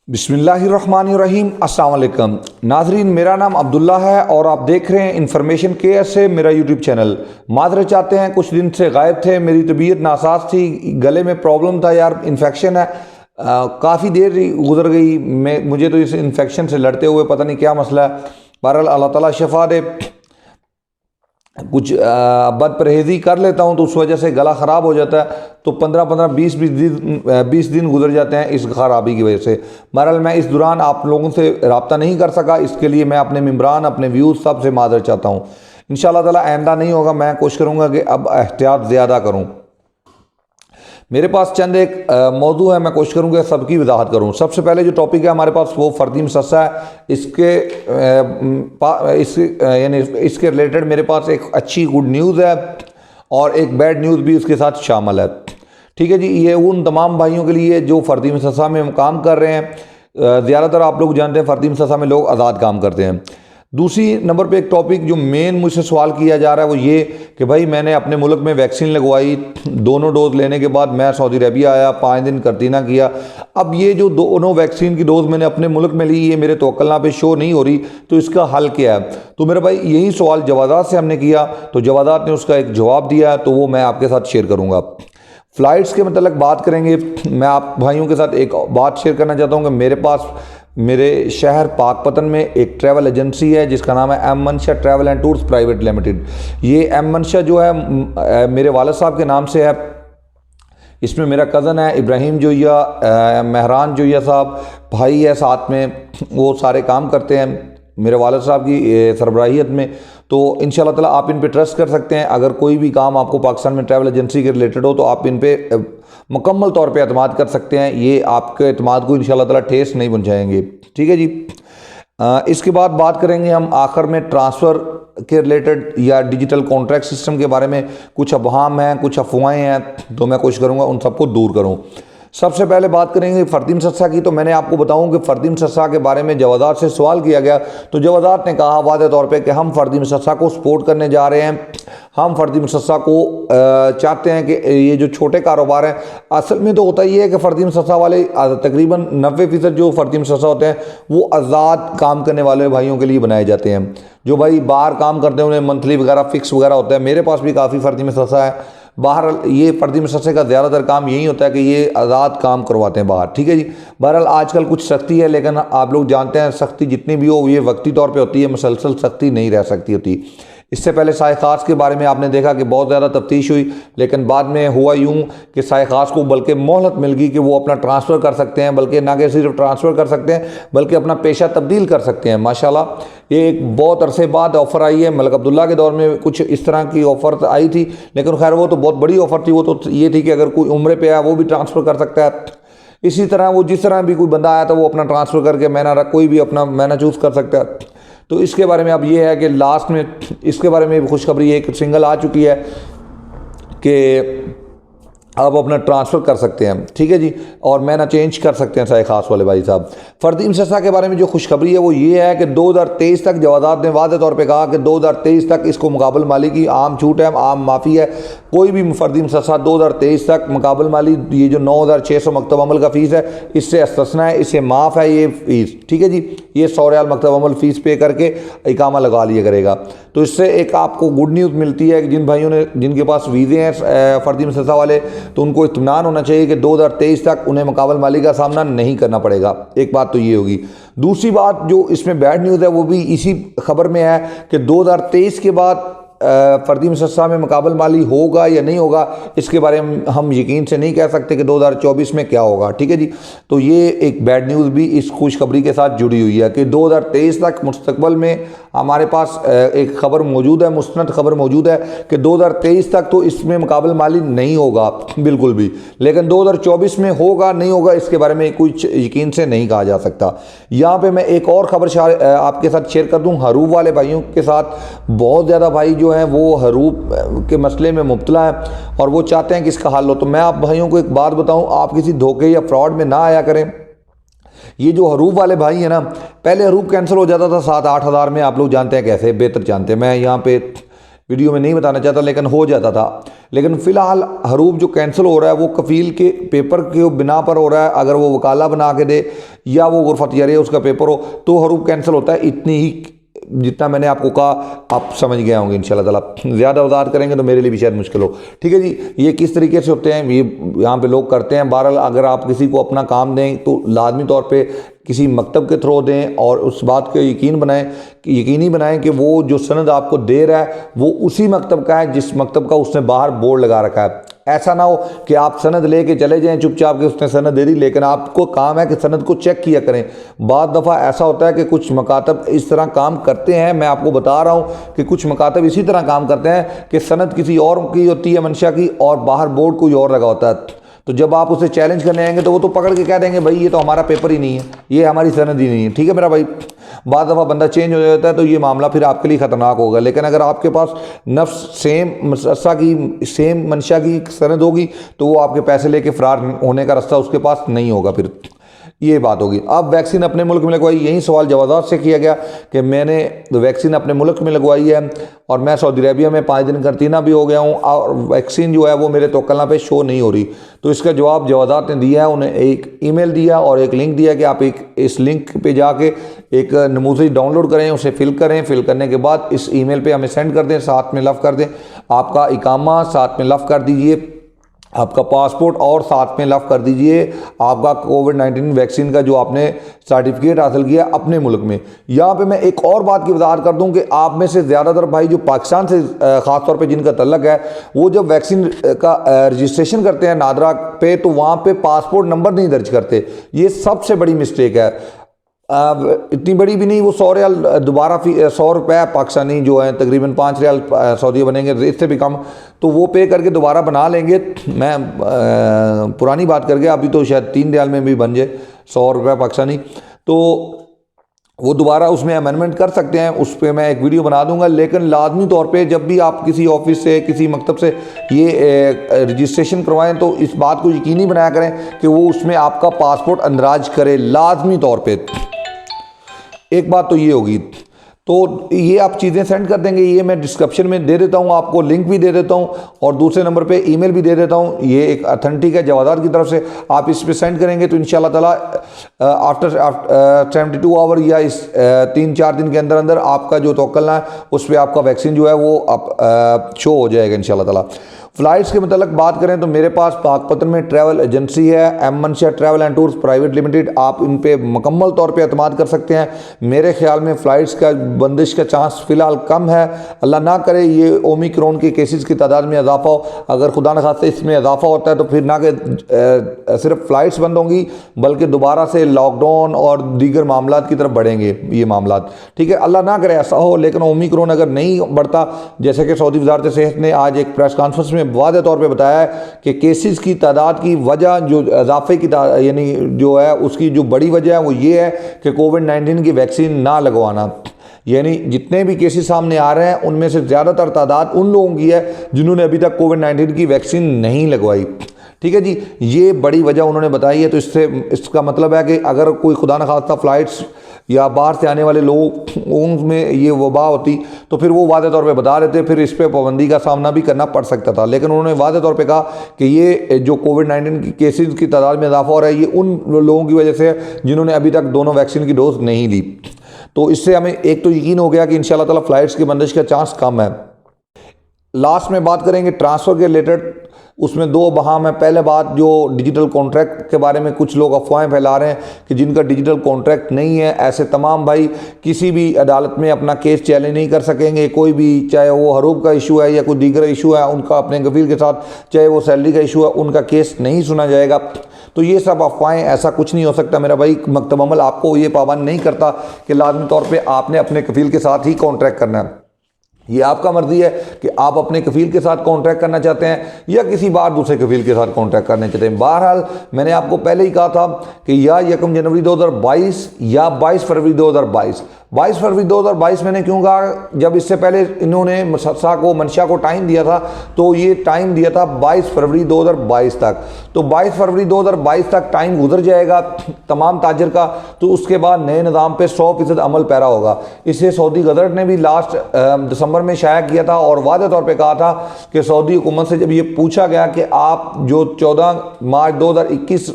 बिस्मिल्लाहिर्रहमानिर्रहीम। अस्सलाम वालेकुम नाजरीन, मेरा नाम अब्दुल्ला है और आप देख रहे हैं इन्फॉर्मेशन के से मेरा यूट्यूब चैनल। माजरत चाहते हैं, कुछ दिन से गायब थे, मेरी तबीयत नासाज थी, गले में प्रॉब्लम था यार, इन्फेक्शन है। काफ़ी देर गुजर गई मुझे तो इस इन्फेक्शन से लड़ते हुए, पता नहीं क्या मसला है। बहरहाल अल्लाह ताला शफा दे। कुछ बद परहेज़ी कर लेता हूँ तो उस वजह से गला ख़राब हो जाता है, तो 15-15 20 दिन गुजर जाते हैं इस खराबी की वजह से। बहरहाल मैं इस दौरान आप लोगों से रब्ता नहीं कर सका, इसके लिए मैं अपने मेम्बरान, अपने व्यूज़ सब से माज़रत चाहता हूँ। इंशाअल्लाह ताला आइंदा नहीं होगा, मैं कोशिश करूँगा कि अब एहतियात ज़्यादा करूँ। मेरे पास चंद एक मौजू है, मैं कोशिश करूँगा सबकी वजाहत करूँ। सबसे पहले जो टॉपिक है हमारे पास वो फ़र्दी मसस्सा है। यानी इसके रिलेटेड मेरे पास एक अच्छी गुड न्यूज़ है और एक बैड न्यूज़ भी उसके साथ शामिल है। ठीक है जी, ये उन तमाम भाइयों के लिए जो फ़र्दी मसस्सा में काम कर रहे हैं। ज़्यादातर आप लोग जानते हैं फ़र्दी मसस्सा में लोग आज़ाद काम करते हैं। दूसरी नंबर पे एक टॉपिक जो मेन मुझसे सवाल किया जा रहा है वो ये कि भाई मैंने अपने मुल्क में वैक्सीन लगवाई, दोनों डोज लेने के बाद मैं सऊदी अरबिया आया, 5 दिन करतीना किया। अब ये जो दोनों वैक्सीन की डोज मैंने अपने मुल्क में ली, ये मेरे तवक्कुल पे शो नहीं हो रही, तो इसका हल क्या है? तो मेरे भाई यही सवाल जवादात से हमने किया, तो जवादात ने उसका एक जवाब दिया, तो वो मैं आपके साथ शेयर करूँगा। फ़्लाइट्स के मतलब बात करेंगे। मैं आप भाइयों के साथ एक बात शेयर करना चाहता हूँ कि मेरे पास मेरे शहर पाकपतन में एक ट्रैवल एजेंसी है जिसका नाम है एम मनशा travel and tours private limited. ये एम मनशा जो है मेरे वालिद साहब के नाम से है। इसमें मेरा कज़न है इब्राहिम जोया, महरान जोया साहब, भाई है साथ में, वो सारे काम करते हैं मेरे वालिद साहब की सरबराहियत में। तो इंशाअल्लाह ताला आप इन पे ट्रस्ट कर सकते हैं। अगर कोई भी काम आपको पाकिस्तान में ट्रैवल एजेंसी के रिलेटेड हो तो आप इन पे मुकम्मल तौर पे एतमाद कर सकते हैं। ये आपके एतमाद को इंशाअल्लाह ताला ठेस नहीं पहुँचाएंगे। ठीक है जी। इसके बाद बात करेंगे हम आखिर में ट्रांसफ़र के रिलेटेड या डिजिटल कॉन्ट्रैक्ट सिस्टम के बारे में। कुछ अफवाह हैं, कुछ अफवाहें हैं, तो मैं कोशिश करूँगा उन सबको दूर करूँ। सबसे पहले बात करेंगे फ़र्दी मसस्सा की। तो मैंने आपको बताऊं कि फ़र्दी मसस्सा के बारे में जवादात से सवाल किया गया, तो जवादात ने कहा वादे तौर पे कि हम फ़र्दी मसस्सा को सपोर्ट करने जा रहे हैं। हम फ़र्दी मसस्सा को चाहते हैं कि ये जो छोटे कारोबार हैं, असल में तो होता ही है कि फ़र्दी मसस्सा वाले तकरीबन 90% जो फ़र्दी मसस्सा होते हैं वो आज़ाद काम करने वाले भाइयों के लिए बनाए जाते हैं। जो भाई बाहर काम करते हैं उन्हें मंथली वगैरह फिक्स वगैरह होता है। मेरे पास भी काफ़ी फ़र्दी मसस्सा है। बाहर ये फ़र्दी मसस्से का ज़्यादातर काम यही होता है कि ये आज़ाद काम करवाते हैं बाहर। ठीक है जी। बहरहाल आजकल कुछ सख्ती है, लेकिन आप लोग जानते हैं सख्ती जितनी भी हो ये वक्ती तौर पे होती है, मुसलसल सख्ती नहीं रह सकती होती। इससे पहले साए खास के बारे में आपने देखा कि बहुत ज़्यादा तफ्तीश हुई, लेकिन बाद में हुआ यूँ कि साए खास को बल्कि मोहलत मिल गई कि वो अपना ट्रांसफ़र कर सकते हैं, बल्कि ना कि सिर्फ ट्रांसफ़र कर सकते हैं बल्कि अपना पेशा तब्दील कर सकते हैं। माशाल्लाह ये एक बहुत अरसे बाद ऑफ़र आई है। मलिक अब्दुल्ला के दौर में कुछ इस तरह की ऑफ़र आई थी, लेकिन खैर वो तो बहुत बड़ी ऑफ़र थी। वो तो ये थी कि अगर कोई उम्रे पे आया वो भी ट्रांसफ़र कर सकता है। इसी तरह वो जिस तरह भी कोई बंदा आया था वो अपना ट्रांसफ़र करके महीना कोई भी अपना महीना चूज़ कर सकता है। तो इसके बारे में अब ये है कि लास्ट में इसके बारे में खुशखबरी एक सिंगल आ चुकी है कि आप अपना ट्रांसफ़र कर सकते हैं। ठीक है जी। और महीना चेंज कर सकते हैं साए खास वाले भाई साहब। फ़र्दी मसस्सा के बारे में जो खुशखबरी है वो ये है कि 2023 तक जवादात ने वादे तौर पे कहा कि 2023 तक इसको मुकाबल माली की आम छूट है, आम माफ़ी है। कोई भी फ़र्दी मसस्सा 2023 तक मुकाबल माली ये जो 9600 मकतब अमल का फ़ीस है इससे इस्तिस्ना है, इससे माफ़ है ये फ़ीस। ठीक है जी। ये 100 रियाल मकतब अमल फ़ीस पे करके इकामा लगा लिया करेगा। तो इससे एक आपको गुड न्यूज़ मिलती है कि जिन भाइयों ने जिनके पास वीज़े हैं फ़र्दी मसस्सा वाले, तो उनको इत्मीनान होना चाहिए कि 2023 तक उन्हें मुकाबल माली का सामना नहीं करना पड़ेगा। एक बात तो ये होगी। दूसरी बात जो इसमें बैड न्यूज़ है वो भी इसी खबर में है कि 2023 के बाद फ़र्दी मसस्सा में मुकाबल माली होगा या नहीं होगा, इसके बारे में हम यकीन से नहीं कह सकते कि 2024 में क्या होगा। ठीक है जी। तो ये एक बैड न्यूज़ भी इस खुशखबरी के साथ जुड़ी हुई है कि 2023 तक मुस्तकबिल में हमारे पास एक ख़बर मौजूद है, मुस्तनद ख़बर मौजूद है कि 2023 तक तो इसमें मुकाबल माली नहीं होगा बिल्कुल भी, लेकिन 2024 में होगा नहीं होगा इसके बारे में कुछ यकीन से नहीं कहा जा सकता। यहाँ पे मैं एक और ख़बर आपके साथ शेयर कर दूँ हरूफ वाले भाइयों के साथ। बहुत ज़्यादा भाई जो हैं वो हरूफ के मसले में मुब्तला हैं और वो चाहते हैं कि इसका हल हो। तो मैं आप भाइयों को एक बात बताऊँ, आप किसी धोखे या फ्रॉड में ना आया करें। ये जो हरूफ वाले भाई हैं ना, पहले हरूफ कैंसिल हो जाता था 7-8 हज़ार में, आप लोग जानते हैं कैसे, बेहतर जानते हैं। मैं यहाँ पे वीडियो में नहीं बताना चाहता, लेकिन हो जाता था। लेकिन फ़िलहाल हरूफ जो कैंसिल हो रहा है वो कफ़ील के पेपर के बिना पर हो रहा है। अगर वो वकाला बना के दे या वो गुरफत जारिया उसका पेपर हो तो हरूफ कैंसिल होता है। इतनी ही जितना मैंने आपको कहा आप समझ गए होंगे इंशाल्लाह ताला। ज़्यादा वजाहत करेंगे तो मेरे लिए भी शायद मुश्किल हो। ठीक है जी, ये किस तरीके से होते हैं ये यहाँ पे लोग करते हैं। बहरहाल अगर आप किसी को अपना काम दें तो लाजमी तौर पे किसी मकतब के थ्रू दें और उस बात को यकीनी बनाएं कि वो जो सनद आपको दे रहा है वो उसी मकतब का है जिस मकतब का उसने बाहर बोर्ड लगा रखा है। ऐसा ना हो कि आप सनद लेके चले जाएं चुपचाप के, उसने सनद दे दी लेकिन आपको काम है कि सनद को चेक किया करें। बाद दफ़ा ऐसा होता है कि कुछ मकातब इस तरह काम करते हैं, मैं आपको बता रहा हूँ कि कुछ मकातब इसी तरह काम करते हैं कि सनद किसी और की होती है मंशा की और बाहर बोर्ड कोई और लगा होता है। तो जब आप उसे चैलेंज करने आएंगे तो वो तो पकड़ के कह देंगे भाई ये तो हमारा पेपर ही नहीं है, ये हमारी सनद ही नहीं है। ठीक है मेरा भाई, बाद दफ़ा बंदा चेंज हो जाता है तो ये मामला फिर आपके लिए ख़तरनाक होगा। लेकिन अगर आपके पास नफ्स सेम मंशा की सनद होगी तो वो आपके पैसे लेके फ़रार होने का रास्ता उसके पास नहीं होगा। फिर ये बात होगी। अब वैक्सीन अपने मुल्क में लगवाई, यही सवाल जवाबात से किया गया कि मैंने वैक्सीन अपने मुल्क में लगवाई है और मैं सऊदी अरबिया में 5 दिन करतीना भी हो गया हूँ और वैक्सीन जो है वो मेरे तवक्कलना पे शो नहीं हो रही। तो इसका जवाब जवाबात ने दिया है, उन्हें एक ईमेल दिया और एक लिंक दिया कि आप इस लिंक पे जाके एक नमूज़ी डाउनलोड करें, उसे फिल करें। फिल करने के बाद इस ईमेल पे हमें सेंड कर दें, साथ में लफ़ कर दें आपका इकामा, साथ में लफ़ कर दीजिए आपका पासपोर्ट और साथ में लफ़ कर दीजिए आपका कोविड-19 वैक्सीन का जो आपने सर्टिफिकेट हासिल किया अपने मुल्क में। यहाँ पे मैं एक और बात की वजाहत कर दूँ कि आप में से ज़्यादातर भाई जो पाकिस्तान से ख़ास तौर पे जिनका तल्लक है वो जब वैक्सीन का रजिस्ट्रेशन करते हैं नादरा पे तो वहाँ पे पासपोर्ट नंबर नहीं दर्ज करते। ये सबसे बड़ी मिस्टेक है। इतनी बड़ी भी नहीं, वो 100 रियाल दोबारा 100 रुपये पाकिस्तानी जो है तकरीबन 5 रियाल सऊदी बनेंगे, इससे भी कम, तो वो पे करके दोबारा बना लेंगे। मैं पुरानी बात करके अभी तो शायद 3 रियाल में भी बन जाए 100 रुपये पाकिस्तानी, तो वो दोबारा उसमें अमेंडमेंट कर सकते हैं। उस पर मैं एक वीडियो बना दूंगा। लेकिन लाजमी तौर पे जब भी आप किसी ऑफिस से किसी मकतब से ये रजिस्ट्रेशन करवाएं तो इस बात को यकीनी बनाया करें कि वो उसमें आपका पासपोर्ट अंदराज करे लाजमी तौर पे। एक बात तो ये होगी, तो ये आप चीज़ें सेंड कर देंगे, ये मैं डिस्क्रिप्शन में दे देता हूँ, आपको लिंक भी दे देता हूँ और दूसरे नंबर पे ईमेल भी दे देता हूँ। ये एक अथेंटिक है जवादार की तरफ से, आप इस पे सेंड करेंगे तो इंशाल्लाह ताला आफ्टर 72 आवर या इस 3-4 दिन के अंदर अंदर आपका जो तवक्कलना है उस पर आपका वैक्सीन जो है वो आप शो हो जाएगा इंशाल्लाह ताला। फ़्लाइट्स के मतलब बात करें तो मेरे पास पाकपतन में ट्रैवल एजेंसी है एम मंशा travel and tours private limited, आप इन पे मुकम्मल तौर पे अतमाद कर सकते हैं। मेरे ख्याल में फ़्लाइट्स का बंदिश का चांस फ़िलहाल कम है। अल्लाह ना करे ये ओमिक्रॉन के केसेस की तादाद में इजाफा हो, अगर खुदा न खास्ते इसमें इजाफा होता है तो फिर ना कि सिर्फ फ़्लाइट्स बंद होंगी बल्कि दोबारा से लॉकडाउन और दीगर मामला की तरफ बढ़ेंगे ये मामला। ठीक है, अल्लाह ना करे ऐसा हो। लेकिन ओमिक्रॉन अगर नहीं बढ़ता, जैसे कि सऊदी वज़ारत सेहत ने आज एक प्रेस कॉन्फ्रेंस में वादे तौर पे बताया है कि केसेस की तादाद की वजह जो इजाफे की यानी जो है उसकी जो बड़ी वजह है वो ये है कि कोविड-19 की वैक्सीन ना लगवाना। यानी जितने भी केसेस सामने आ रहे हैं उनमें से ज़्यादातर तादाद उन लोगों की है जिन्होंने अभी तक कोविड-19 की वैक्सीन नहीं लगवाई। ठीक है जी, ये बड़ी वजह उन्होंने बताई है। तो इसका मतलब है कि अगर कोई खुदा न खास्ता फ़्लाइट्स या बाहर से आने वाले लोगों में ये वबा होती तो फिर वो वादे तौर पे बता रहे थे, फिर इस पर पाबंदी का सामना भी करना पड़ सकता था। लेकिन उन्होंने वादे तौर पे कहा कि ये जो कोविड-19 की केसेस की तादाद में इजाफा हो रहा है ये उन लोगों की वजह से है जिन्होंने अभी तक दोनों वैक्सीन की डोज नहीं ली। तो इससे हमें एक तो यकीन हो गया कि इंशाल्लाह ताला फ़्लाइट्स की बंदिश का चांस कम है। लास्ट में बात करेंगे ट्रांसफ़र के रिलेटेड, उसमें 2 बहाम है। पहले बात जो डिजिटल कॉन्ट्रैक्ट के बारे में कुछ लोग अफवाहें फैला रहे हैं कि जिनका डिजिटल कॉन्ट्रैक्ट नहीं है ऐसे तमाम भाई किसी भी अदालत में अपना केस चैलेंज नहीं कर सकेंगे। कोई भी, चाहे वो हरूफ का इशू है या कोई दीगर इशू है, उनका अपने कफील के साथ, चाहे वो सैलरी का इशू है, उनका केस नहीं सुना जाएगा। तो ये सब अफवाहें, ऐसा कुछ नहीं हो सकता मेरा भाई। मकतब अमल आपको ये पाबंद नहीं करता कि लाजमी तौर पर आपने अपने कफील के साथ ही कॉन्ट्रैक्ट करना है। ये आपका मर्जी है कि आप अपने कफील के साथ कॉन्ट्रैक्ट करना चाहते हैं या किसी बार दूसरे कफील के साथ कॉन्ट्रैक्ट करना चाहते हैं। बहरहाल मैंने आपको पहले ही कहा था कि या 1 जनवरी 2022 या 22 फरवरी 2022 22 फरवरी 2022 मैंने क्यों कहा, जब इससे पहले इन्होंने मंशा को टाइम दिया था तो ये टाइम दिया था 22 फरवरी 2022 तक। तो 22 फरवरी 2022 तक टाइम गुजर जाएगा तमाम ताजर का, तो उसके बाद नए निज़ाम पे 100% अमल पैरा होगा। इसे सऊदी गवर्नमेंट ने भी लास्ट दिसंबर में शाया किया था और वादे तौर पे कहा था कि सऊदी हुकूमत से जब ये पूछा गया कि आप जो 14 मार्च 2021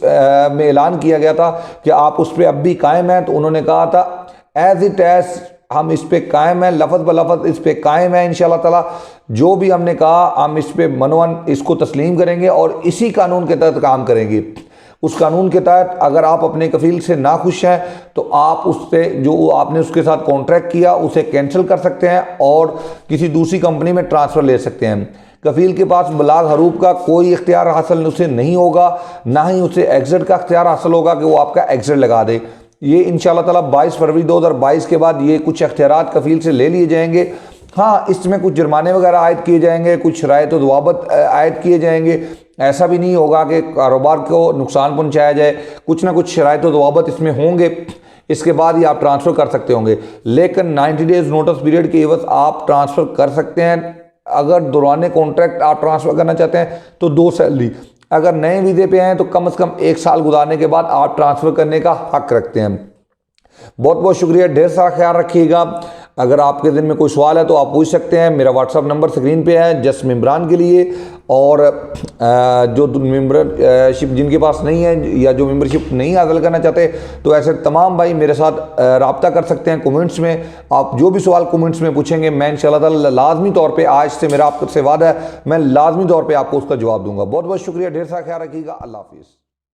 में ऐलान किया गया था कि आप उस पर अब भी कायम हैं, तो उन्होंने कहा था एज इट एज हम इस पे कायम हैं, लफज ब लफज इस पे कायम है। इंशाल्लाह ताला जो भी हमने कहा हम इस पे मनवन इसको तस्लीम करेंगे और इसी कानून के तहत काम करेंगे। उस कानून के तहत अगर आप अपने कफील से नाखुश हैं तो आप उससे जो आपने उसके साथ कॉन्ट्रैक्ट किया उसे कैंसिल कर सकते हैं और किसी दूसरी कंपनी में ट्रांसफ़र ले सकते हैं। कफील के पास बलाग हरूब का कोई इख्तियार हासिल उसे नहीं होगा, ना ही उसे एग्जिट का इख्तियार हासिल होगा कि वो आपका एग्जिट लगा दे। ये इंशाल्लाह ताला 22 फरवरी 2022 के बाद ये कुछ इख्तियारात कफील से ले लिए जाएंगे। हाँ, इसमें कुछ जुर्माने वगैरह आयद किए जाएंगे, कुछ शराइत और दवाबत आयद किए जाएंगे। ऐसा भी नहीं होगा कि कारोबार को नुकसान पहुंचाया जाए, कुछ ना कुछ शराइत और दवाबत इसमें होंगे। इसके बाद ही आप ट्रांसफ़र कर सकते होंगे, लेकिन 90 डेज़ नोटिस पीरियड के एवज आप ट्रांसफ़र कर सकते हैं। अगर दौरान कॉन्ट्रैक्ट आप ट्रांसफ़र करना चाहते हैं तो 2 सैलरी, अगर नए वीज़े पे हैं तो कम से कम 1 साल गुजारने के बाद आप ट्रांसफ़र करने का हक रखते हैं। बहुत बहुत शुक्रिया, ढेर सारा ख्याल रखिएगा। अगर आपके दिन में कोई सवाल है तो आप पूछ सकते हैं। मेरा व्हाट्सअप नंबर स्क्रीन पे है जस्ट मेम्बरान के लिए, और जो मेम्बरशिप जिनके पास नहीं है या जो मेम्बरशिप नहीं हासिल करना चाहते तो ऐसे तमाम भाई मेरे साथ रब्ता कर सकते हैं कमेंट्स में। आप जो भी सवाल कमेंट्स में पूछेंगे मैं इंशाल्लाह ताला लाजमी तौर पे, आज से मेरा आपसे वादा है, मैं लाजमी तौर पे आपको उसका जवाब दूंगा। बहुत बहुत शुक्रिया, ढेर सारा ख्याल रखिएगा। अल्लाह हाफिज़।